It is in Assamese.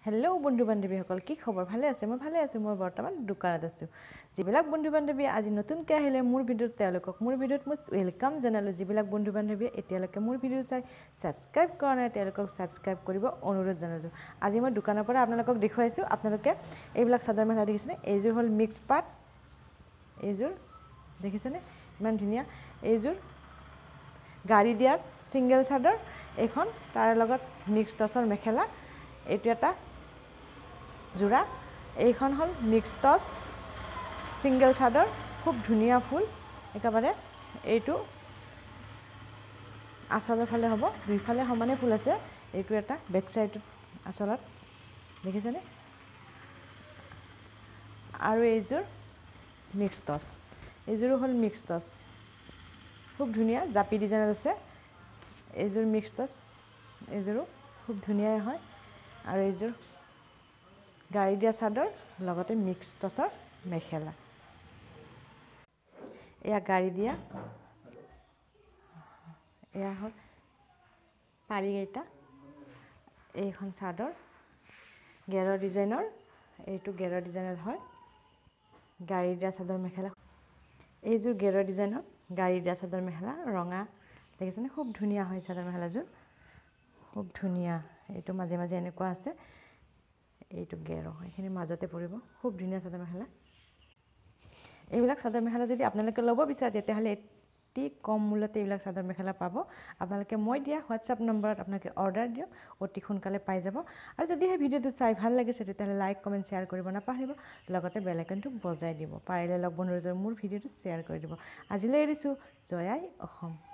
হেল্ল' বন্ধু বান্ধৱীসকল কি খবৰ ভালে আছে মই ভালে আছোঁ মই বৰ্তমান দোকানত আছোঁ যিবিলাক বন্ধু বান্ধৱী আজি নতুনকৈ আহিলে মোৰ ভিডিঅ'ত তেওঁলোকক মোৰ ভিডিঅ'ত most ওয়েলকাম জনালোঁ যিবিলাক বন্ধু বান্ধৱীয়ে এতিয়ালৈকে মোৰ ভিডিঅ' চাই সাবস্ক্ৰাইব কৰা নাই তেওঁলোকক সাবস্ক্ৰাইব কৰিব অনুৰোধ জনালোঁ আজি মই দোকানৰ পৰা আপোনালোকক দেখুৱাইছোঁ আপোনালোকে এইবিলাক চাদৰ মেখেলা দেখিছেনে এইযোৰ হ'ল মিক্স পাট এইযোৰ দেখিছেনে ইমান ধুনীয়া এইযোৰ গাড়ী দিয়াৰ সিঙ্গেল চাদৰ এখন তাৰ লগত মিক্স টছৰ মেখেলা এইটো এটা জোৰা এইখন হল মিক্স টছ সিঙ্গেল চাদৰ খুব ধুনীয়া ফুল একেবাৰে এইটো আঁচলৰ ফালে হ'ব দুইফালে সমানে ফুল আছে এইটো এটা বেক সাইড আঁচলত দেখিছেনে আৰু এইযোৰ মিক্স টছ এইযোৰো হল মিক্স টছ খুব ধুনীয়া জাপি ডিজাইন আছে এইযোৰ মিক্স টছ এইযোৰো খুব ধুনীয়া হয় আৰু এইযোৰ গাড়ী দিয়া চাদৰ লগতে মিক্স টছৰ মেখেলা এয়া গাড়ী দিয়া এয়া হ'ল পাৰি এটা এইখন চাদৰ গেৰৰ ডিজাইনৰ এইটো গেৰৰ ডিজাইনৰ হয় গাড়ী দিয়া চাদৰ মেখেলা এইযোৰ গেৰৰ ডিজাইনৰ গাড়ী দিয়া চাদৰ মেখেলা ৰঙা দেখিছেনে খুব ধুনীয়া হয় চাদৰ মেখেলাযোৰ খুব ধুনীয়া এইটো মাজে মাজে এনেকুৱা আছে এইটো গেৰ এইখিনি মাজতে পৰিব খুব ধুনীয়া চাদৰ মেখেলা এইবিলাক চাদৰ মেখেলা যদি আপোনালোকে ল'ব বিচাৰে তেতিয়াহ'লে অতি কম মূল্যতে এইবিলাক চাদৰ মেখেলা পাব আপোনালোকে মই দিয়া হোৱাটছআপ নম্বৰত আপোনালোকে অৰ্ডাৰ দিয়ক অতি সোনকালে পাই যাব আৰু যদি এই ভিডিঅ'টো চাই ভাল লাগিছে তেতিয়াহ'লে লাইক কমেণ্ট শ্বেয়াৰ কৰিব নাপাহৰিব লগতে বেল আইকনটো বজাই দিব পাৰিলে লগ বন্ধুৰ মোৰ ভিডিঅ'টো শ্বেয়াৰ কৰি দিব আজিলৈ এৰিছোঁ জয় আই অসম